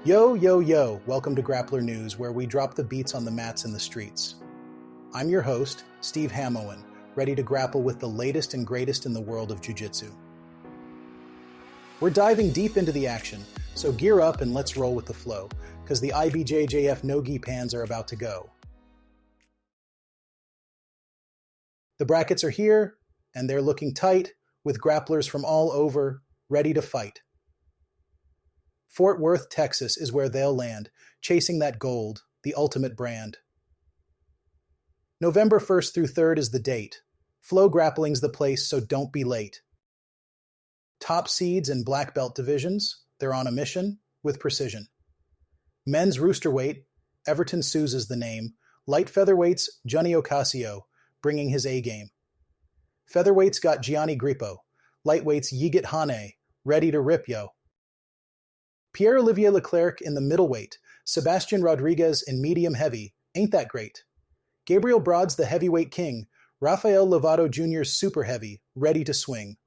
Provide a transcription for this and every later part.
Yo, yo, yo, welcome to Grappler News, where we drop the beats on the mats in the streets. I'm your host, Steve Hamowen, ready to grapple with the latest and greatest in the world of jiu-jitsu. We're diving deep into the action, so gear up and let's roll with the flow, because the IBJJF No-Gi Pans are about to go. The brackets are here, and they're looking tight, with grapplers from all over, ready to fight. Fort Worth, Texas is where they'll land, chasing that gold, the ultimate brand. November 1st through 3rd is the date. FloGrappling's the place, so don't be late. Top seeds in black belt divisions, they're on a mission with precision. Men's roosterweight, Everton Souza's the name. Light featherweights, Johnny Ocasio, bringing his A-game. Featherweights got Gianni Grippo. Lightweights Yigit Hane, ready to rip yo. Pierre-Olivier Leclerc in the middleweight, Sebastian Rodriguez in medium heavy, ain't that great? Gabriel Brod's the heavyweight king, Rafael Lovato Jr.'s super heavy, ready to swing.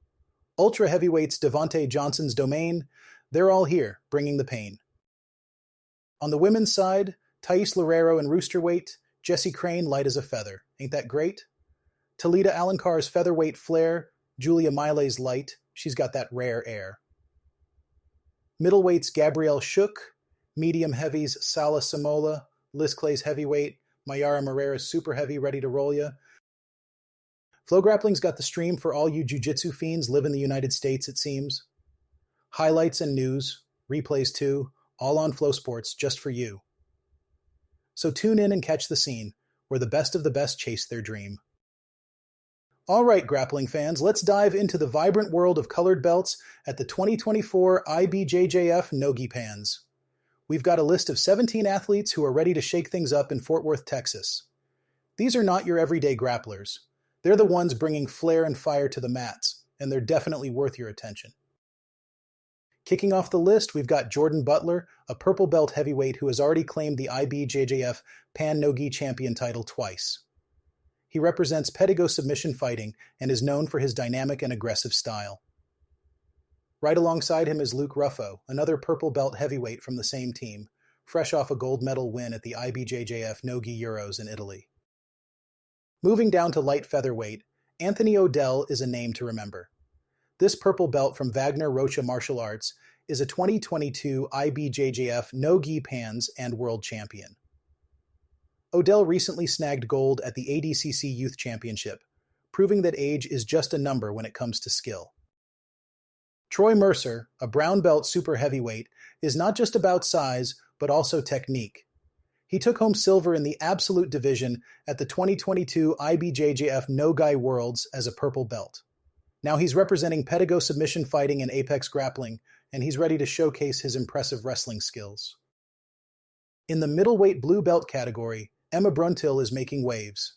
Ultra heavyweights Devontae Johnson's domain, they're all here, bringing the pain. On the women's side, Thais Loureiro in roosterweight, Jessie Crane light as a feather, ain't that great? Talita Alencar's featherweight flair, Julia Miley's light, she's got that rare air. Middleweights Gabrielle Shook, medium heavies Sala Samola, Liz Clay's heavyweight, Mayara Morera's super heavy ready to roll ya. FloGrappling's got the stream for all you jiu-jitsu fiends live in the United States, it seems. Highlights and news, replays too, all on Flow Sports just for you. So tune in and catch the scene, where the best of the best chase their dream. All right, grappling fans, let's dive into the vibrant world of colored belts at the 2024 IBJJF No-Gi Pans. We've got a list of 17 athletes who are ready to shake things up in Fort Worth, Texas. These are not your everyday grapplers. They're the ones bringing flair and fire to the mats, and they're definitely worth your attention. Kicking off the list, we've got Jordan Butler, a purple belt heavyweight who has already claimed the IBJJF Pan No-Gi champion title twice. He represents Pedigo submission fighting and is known for his dynamic and aggressive style. Right alongside him is Luke Ruffo, another purple belt heavyweight from the same team, fresh off a gold medal win at the IBJJF No-Gi Euros in Italy. Moving down to light featherweight, Anthony Odell is a name to remember. This purple belt from Wagner Rocha Martial Arts is a 2022 IBJJF No-Gi Pans and world champion. Odell recently snagged gold at the ADCC Youth Championship, proving that age is just a number when it comes to skill. Troy Mercer, a brown belt super heavyweight, is not just about size, but also technique. He took home silver in the absolute division at the 2022 IBJJF No-Gi Worlds as a purple belt. Now he's representing Pedigo submission fighting and Apex grappling, and he's ready to showcase his impressive wrestling skills. In the middleweight blue belt category, Emma Bruntill is making waves.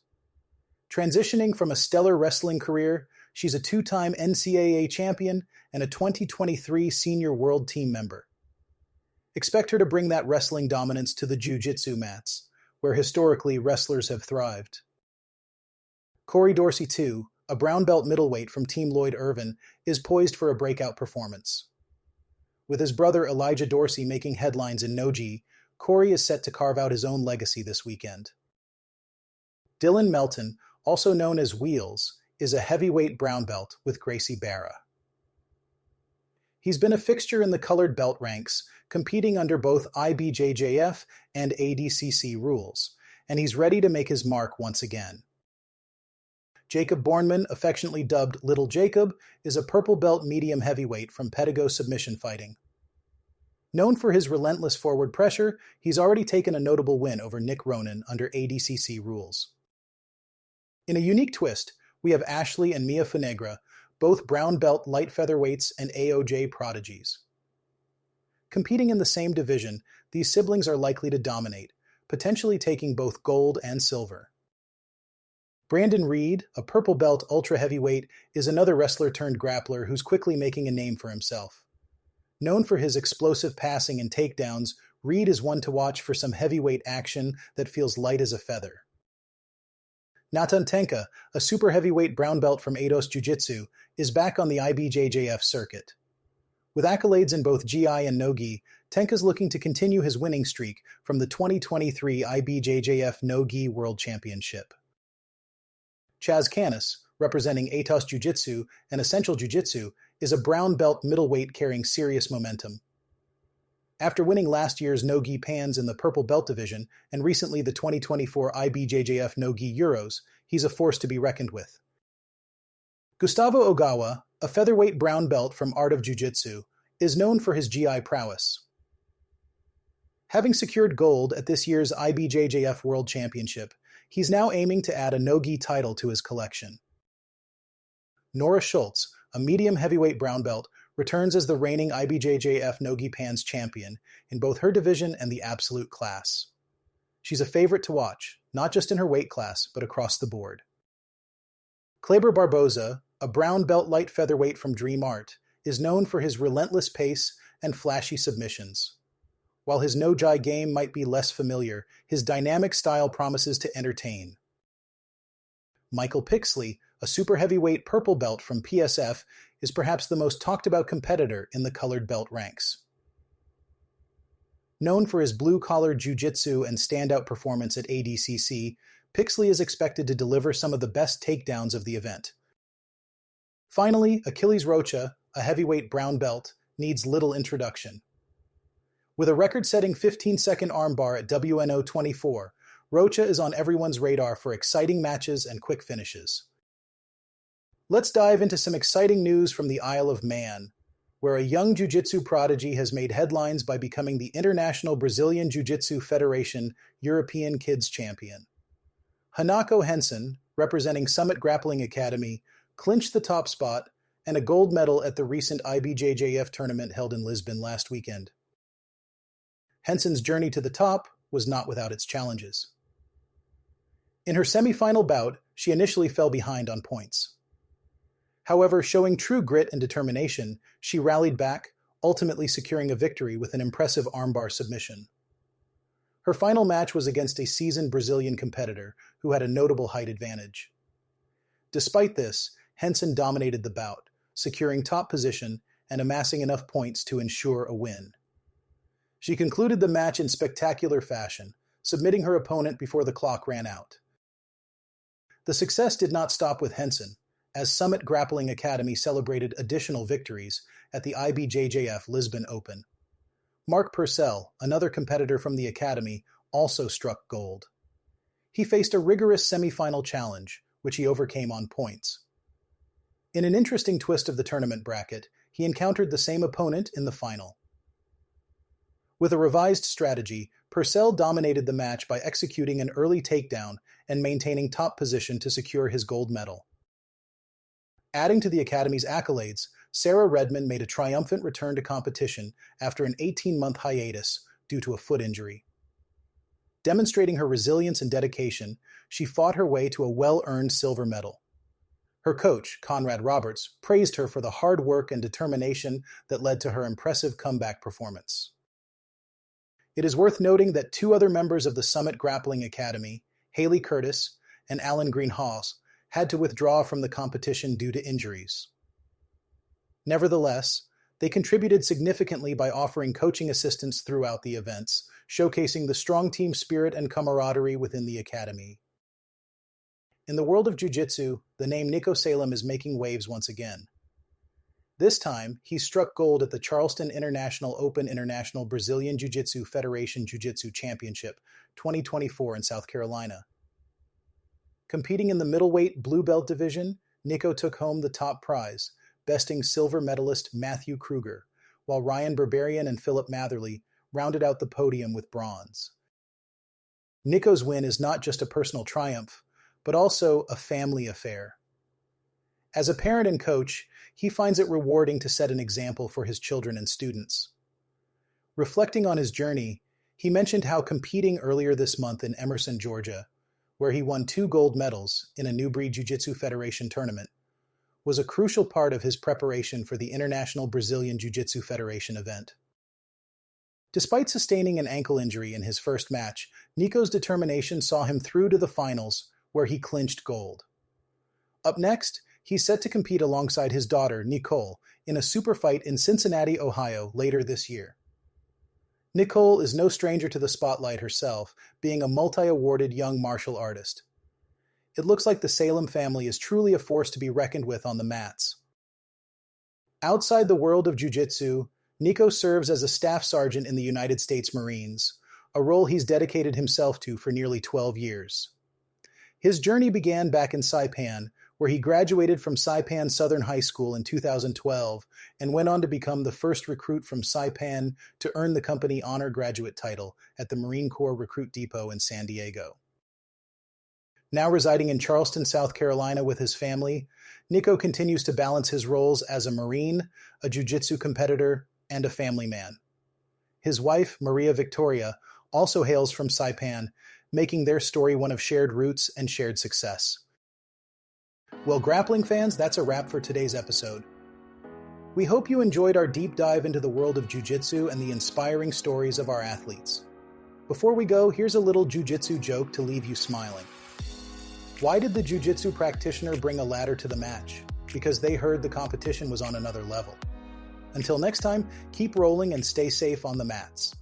Transitioning from a stellar wrestling career, she's a two-time NCAA champion and a 2023 senior world team member. Expect her to bring that wrestling dominance to the jiu-jitsu mats, where historically wrestlers have thrived. Corey Dorsey, too, a brown belt middleweight from Team Lloyd Irvin, is poised for a breakout performance. With his brother Elijah Dorsey making headlines in No-Gi, Corey is set to carve out his own legacy this weekend. Dylan Melton, also known as Wheels, is a heavyweight brown belt with Gracie Barra. He's been a fixture in the colored belt ranks, competing under both IBJJF and ADCC rules, and he's ready to make his mark once again. Jacob Bornman, affectionately dubbed Little Jacob, is a purple belt medium heavyweight from Pedigo submission fighting. Known for his relentless forward pressure, he's already taken a notable win over Nick Ronan under ADCC rules. In a unique twist, we have Ashley and Mia Funegra, both brown belt light featherweights and AOJ prodigies. Competing in the same division, these siblings are likely to dominate, potentially taking both gold and silver. Brandon Reed, a purple belt ultra heavyweight, is another wrestler turned grappler who's quickly making a name for himself. Known for his explosive passing and takedowns, Reed is one to watch for some heavyweight action that feels light as a feather. Natan Tenka, a super heavyweight brown belt from Eidos Jiu-Jitsu, is back on the IBJJF circuit. With accolades in both GI and No-Gi, Tenka's looking to continue his winning streak from the 2023 IBJJF No-Gi World Championship. Chaz Canis, representing Atos Jiu-Jitsu and Essential Jiu-Jitsu, is a brown belt middleweight carrying serious momentum. After winning last year's No-Gi Pans in the purple belt division and recently the 2024 IBJJF No-Gi Euros, he's a force to be reckoned with. Gustavo Ogawa, a featherweight brown belt from Art of Jiu-Jitsu, is known for his GI prowess. Having secured gold at this year's IBJJF World Championship, he's now aiming to add a No-Gi title to his collection. Nora Schultz, a medium heavyweight brown belt, returns as the reigning IBJJF No-Gi Pans champion in both her division and the absolute class. She's a favorite to watch, not just in her weight class, but across the board. Kleber Barboza, a brown belt light featherweight from Dream Art, is known for his relentless pace and flashy submissions. While his no-gi game might be less familiar, his dynamic style promises to entertain. Michael Pixley, a super heavyweight purple belt from PSF, is perhaps the most talked-about competitor in the colored belt ranks. Known for his blue-collar jiu-jitsu and standout performance at ADCC, Pixley is expected to deliver some of the best takedowns of the event. Finally, Achilles Rocha, a heavyweight brown belt, needs little introduction. With a record-setting 15-second armbar at WNO 24, Rocha is on everyone's radar for exciting matches and quick finishes. Let's dive into some exciting news from the Isle of Man, where a young jiu-jitsu prodigy has made headlines by becoming the International Brazilian Jiu-Jitsu Federation European Kids Champion. Hanako Henson, representing Summit Grappling Academy, clinched the top spot and a gold medal at the recent IBJJF tournament held in Lisbon last weekend. Henson's journey to the top was not without its challenges. In her semifinal bout, she initially fell behind on points. However, showing true grit and determination, she rallied back, ultimately securing a victory with an impressive armbar submission. Her final match was against a seasoned Brazilian competitor who had a notable height advantage. Despite this, Henson dominated the bout, securing top position and amassing enough points to ensure a win. She concluded the match in spectacular fashion, submitting her opponent before the clock ran out. The success did not stop with Henson, as Summit Grappling Academy celebrated additional victories at the IBJJF Lisbon Open. Mark Purcell, another competitor from the academy, also struck gold. He faced a rigorous semifinal challenge, which he overcame on points. In an interesting twist of the tournament bracket, he encountered the same opponent in the final. With a revised strategy, Purcell dominated the match by executing an early takedown and maintaining top position to secure his gold medal. Adding to the Academy's accolades, Sarah Redmond made a triumphant return to competition after an 18-month hiatus due to a foot injury. Demonstrating her resilience and dedication, she fought her way to a well-earned silver medal. Her coach, Conrad Roberts, praised her for the hard work and determination that led to her impressive comeback performance. It is worth noting that two other members of the Summit Grappling Academy, Haley Curtis and Alan Greenhalgh, had to withdraw from the competition due to injuries. Nevertheless, they contributed significantly by offering coaching assistance throughout the events, showcasing the strong team spirit and camaraderie within the academy. In the world of jiu-jitsu, the name Nicko Salem is making waves once again. This time, he struck gold at the Charleston International Open International Brazilian Jiu-Jitsu Federation Jiu-Jitsu Championship 2024 in South Carolina. Competing in the middleweight blue belt division, Nicko took home the top prize, besting silver medalist Matthew Kruger, while Ryan Berberian and Philip Matherly rounded out the podium with bronze. Nicko's win is not just a personal triumph, but also a family affair. As a parent and coach, he finds it rewarding to set an example for his children and students. Reflecting on his journey, he mentioned how competing earlier this month in Emerson, Georgia, where he won 2 gold medals in a New Breed Jiu-Jitsu Federation tournament, was a crucial part of his preparation for the International Brazilian Jiu-Jitsu Federation event. Despite sustaining an ankle injury in his first match, Nicko's determination saw him through to the finals, where he clinched gold. Up next, He's set to compete alongside his daughter, Nicole, in a super fight in Cincinnati, Ohio, later this year. Nicole is no stranger to the spotlight herself, being a multi-awarded young martial artist. It looks like the Salem family is truly a force to be reckoned with on the mats. Outside the world of jiu-jitsu, Nicko serves as a staff sergeant in the United States Marines, a role he's dedicated himself to for nearly 12 years. His journey began back in Saipan, where he graduated from Saipan Southern High School in 2012 and went on to become the first recruit from Saipan to earn the company honor graduate title at the Marine Corps Recruit Depot in San Diego. Now residing in Charleston, South Carolina with his family, Nicko continues to balance his roles as a Marine, a jiu-jitsu competitor, and a family man. His wife, Maria Victoria, also hails from Saipan, making their story one of shared roots and shared success. Well, grappling fans, that's a wrap for today's episode. We hope you enjoyed our deep dive into the world of jiu-jitsu and the inspiring stories of our athletes. Before we go, here's a little jiu-jitsu joke to leave you smiling. Why did the jiu-jitsu practitioner bring a ladder to the match? Because they heard the competition was on another level. Until next time, keep rolling and stay safe on the mats.